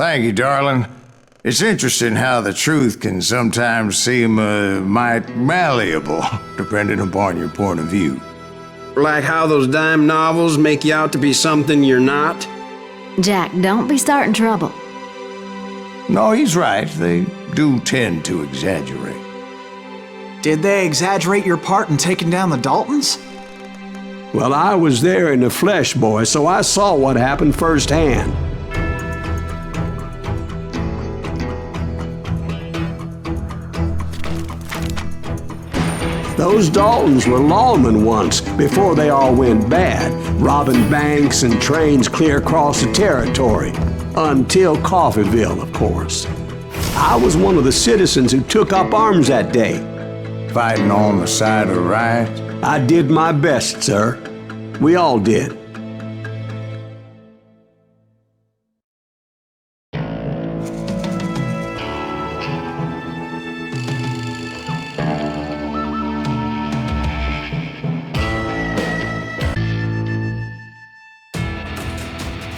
Thank you, darling. It's interesting how the truth can sometimes seem might malleable, depending upon your point of view. Like how those dime novels make you out to be something you're not? Jack, don't be starting trouble. No, he's right. They do tend to exaggerate. Did they exaggerate your part in taking down the Daltons? Well, I was there in the flesh, boy, so I saw what happened firsthand. Those Daltons were lawmen once, before they all went bad, robbing banks and trains clear across the territory. Until Coffeyville, of course. I was one of the citizens who took up arms that day. Fighting on the side of the right? I did my best, sir. We all did.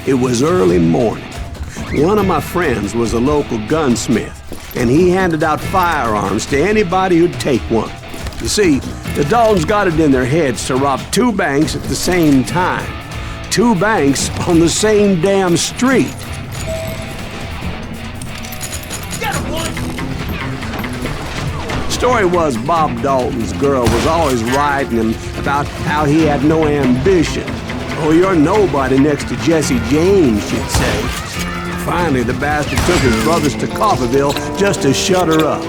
It was early morning. One of my friends was a local gunsmith, and he handed out firearms to anybody who'd take one. You see, the Daltons got it in their heads to rob 2 banks at the same time. 2 banks on the same damn street. Story was Bob Dalton's girl was always writing him about how he had no ambition. Oh, you're nobody next to Jesse James, she'd say. Finally, the bastard took his brothers to Coffeyville just to shut her up.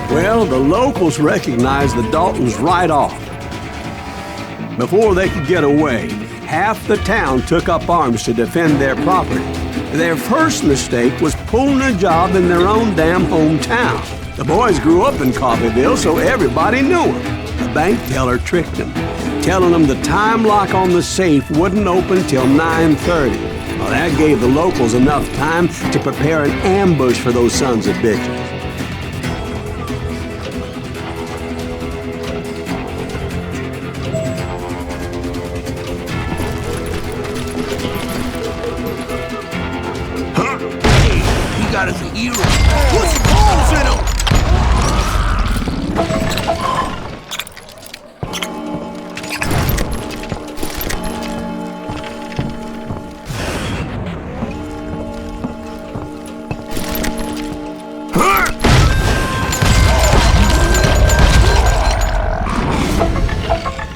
Well, the locals recognized the Daltons right off. Before they could get away, half the town took up arms to defend their property. Their first mistake was pulling a job in their own damn hometown. The boys grew up in Coffeyville, so everybody knew them. The bank teller tricked them, telling them the time lock on the safe wouldn't open till 9:30. Well, that gave the locals enough time to prepare an ambush for those sons of bitches. He got us a hero. What's the balls in him?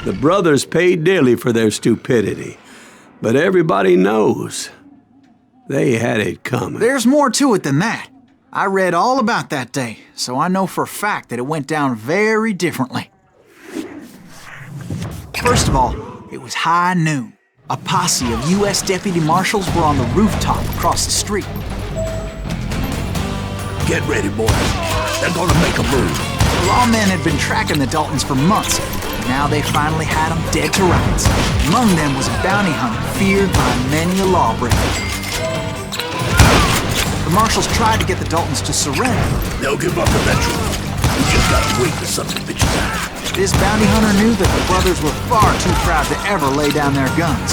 The brothers paid dearly for their stupidity, but everybody knows they had it coming. There's more to it than that. I read all about that day, so I know for a fact that it went down very differently. First of all, it was high noon. A posse of U.S. deputy marshals were on the rooftop across the street. Get ready, boys. They're gonna make a move. The lawmen had been tracking the Daltons for months. Now they finally had them dead to rights. Among them was a bounty hunter feared by many a lawbreaker. The marshals tried to get the Daltons to surrender. They'll give up eventually. We just gotta wait the son of a bitch's eye. This bounty hunter knew that the brothers were far too proud to ever lay down their guns.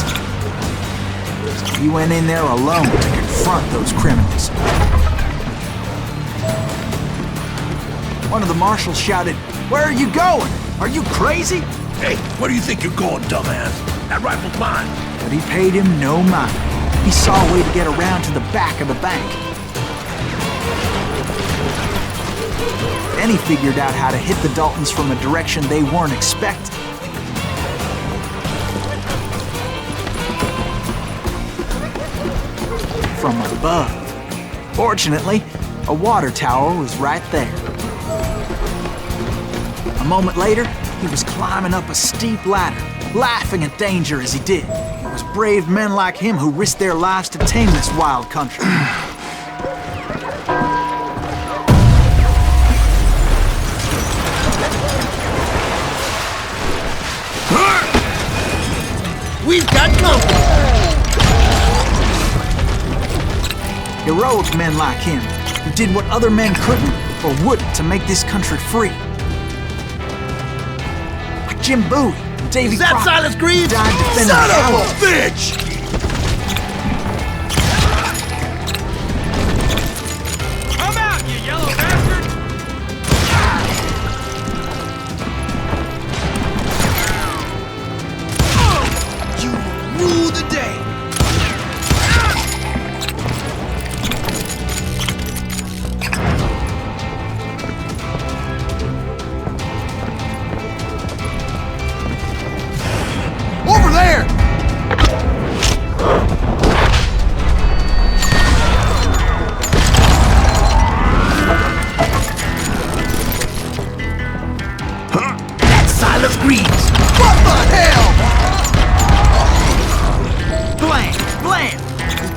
So he went in there alone to confront those criminals. One of the marshals shouted, "Where are you going? Are you crazy?" Hey, where do you think you're going, dumbass? That rifle's mine. But he paid him no mind. He saw a way to get around to the back of the bank. Then he figured out how to hit the Daltons from a direction they weren't expecting. From above. Fortunately, a water tower was right there. A moment later, he was climbing up a steep ladder, laughing at danger as he did. It was brave men like him who risked their lives to tame this wild country. We've got company. Heroic men like him, who did what other men couldn't or wouldn't to make this country free. Like Jim Bowie and Davy Is that Crockett, Silas Greaves? died defending Son the of a outlaws. bitch!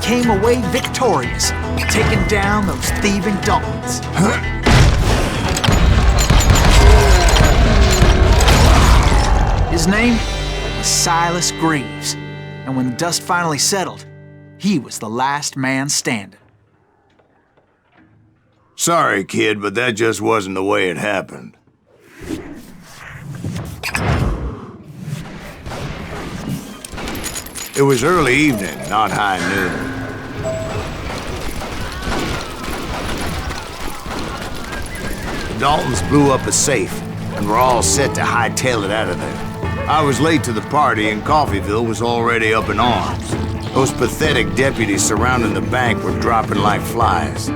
came away victorious, taking down those thieving Daltons. His name was Silas Greaves, and when the dust finally settled, he was the last man standing. Sorry, kid, but that just wasn't the way it happened. It was early evening, not high noon. The Daltons blew up a safe, and were all set to hightail it out of there. I was late to the party, and Coffeyville was already up in arms. Those pathetic deputies surrounding the bank were dropping like flies.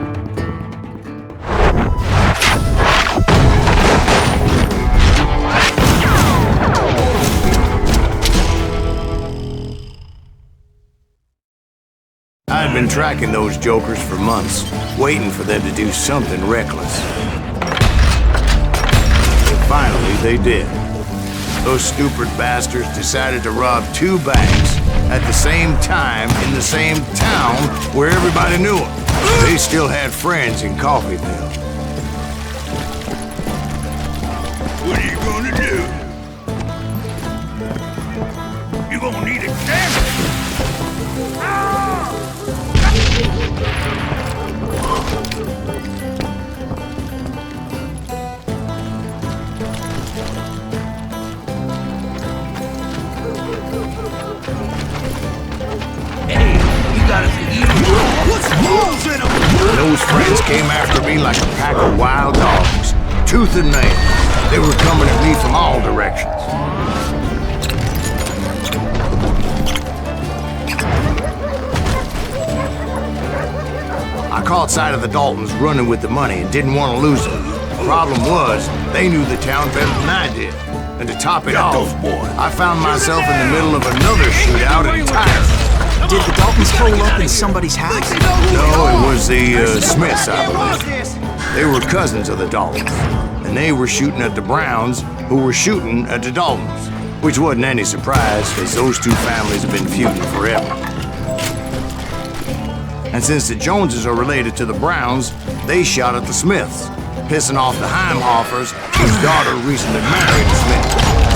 I had been tracking those jokers for months, waiting for them to do something reckless. And finally, they did. Those stupid bastards decided to rob 2 banks at the same time in the same town where everybody knew them. They still had friends in Coffeyville. What are you gonna do? You gonna need a camera. Hey, you got us a hero. What's holes in them? Those friends came after me like a pack of wild dogs, tooth and nail. They were coming at me from all directions. I caught sight of the Daltons running with the money and didn't want to lose it. The problem was, they knew the town better than I did. And to top it off, I found myself in the middle of another shootout entirely. Did the Daltons hole up in somebody's house? No, it was the Smiths, I believe. They were cousins of the Daltons, and they were shooting at the Browns, who were shooting at the Daltons, which wasn't any surprise, as those 2 families have been feuding forever. And since the Joneses are related to the Browns, they shot at the Smiths, pissing off the Heimhoffers, whose daughter recently married the Smith.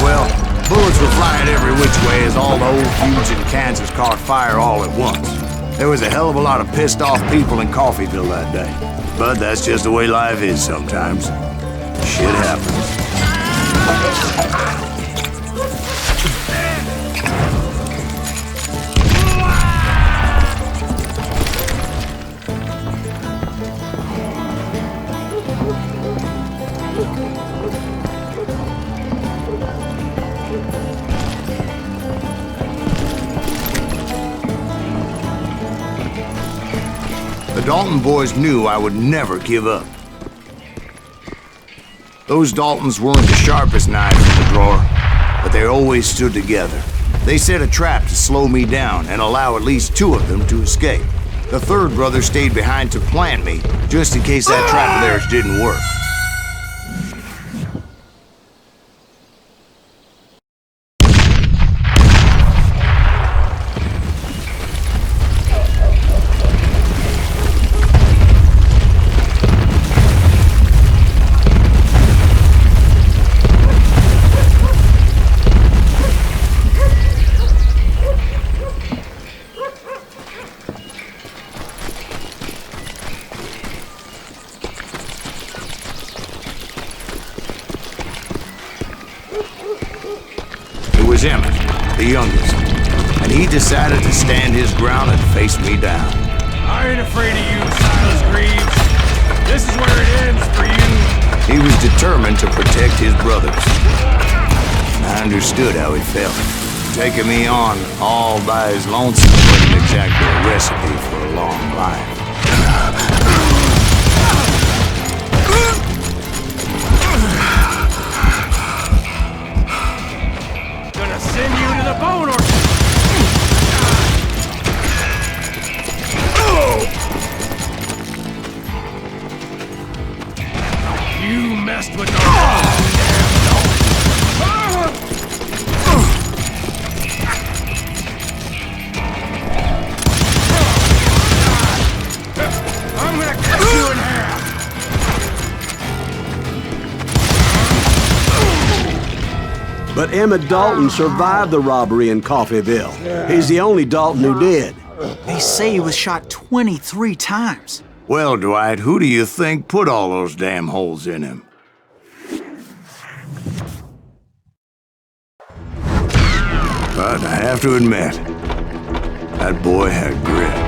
Well, bullets were flying every which way as all the old feuds in Kansas caught fire all at once. There was a hell of a lot of pissed off people in Coffeyville that day. But that's just the way life is sometimes. Shit happens. The Dalton boys knew I would never give up. Those Daltons weren't the sharpest knives in the drawer, but they always stood together. They set a trap to slow me down and allow at least 2 of them to escape. The 3rd brother stayed behind to plant me, just in case that trap of theirs didn't work. It was Emmett, the youngest, and he decided to stand his ground and face me down. I ain't afraid of you, Silas Greaves. This is where it ends for you. He was determined to protect his brothers. I understood how he felt. Taking me on all by his lonesome wasn't exactly a recipe for a long life. Gonna send you to the bone or... You messed with the wrong damn dog. But Emmett Dalton survived the robbery in Coffeyville. He's the only Dalton who did. They say he was shot 23 times. Well, Dwight, who do you think put all those damn holes in him? But I have to admit, that boy had grit.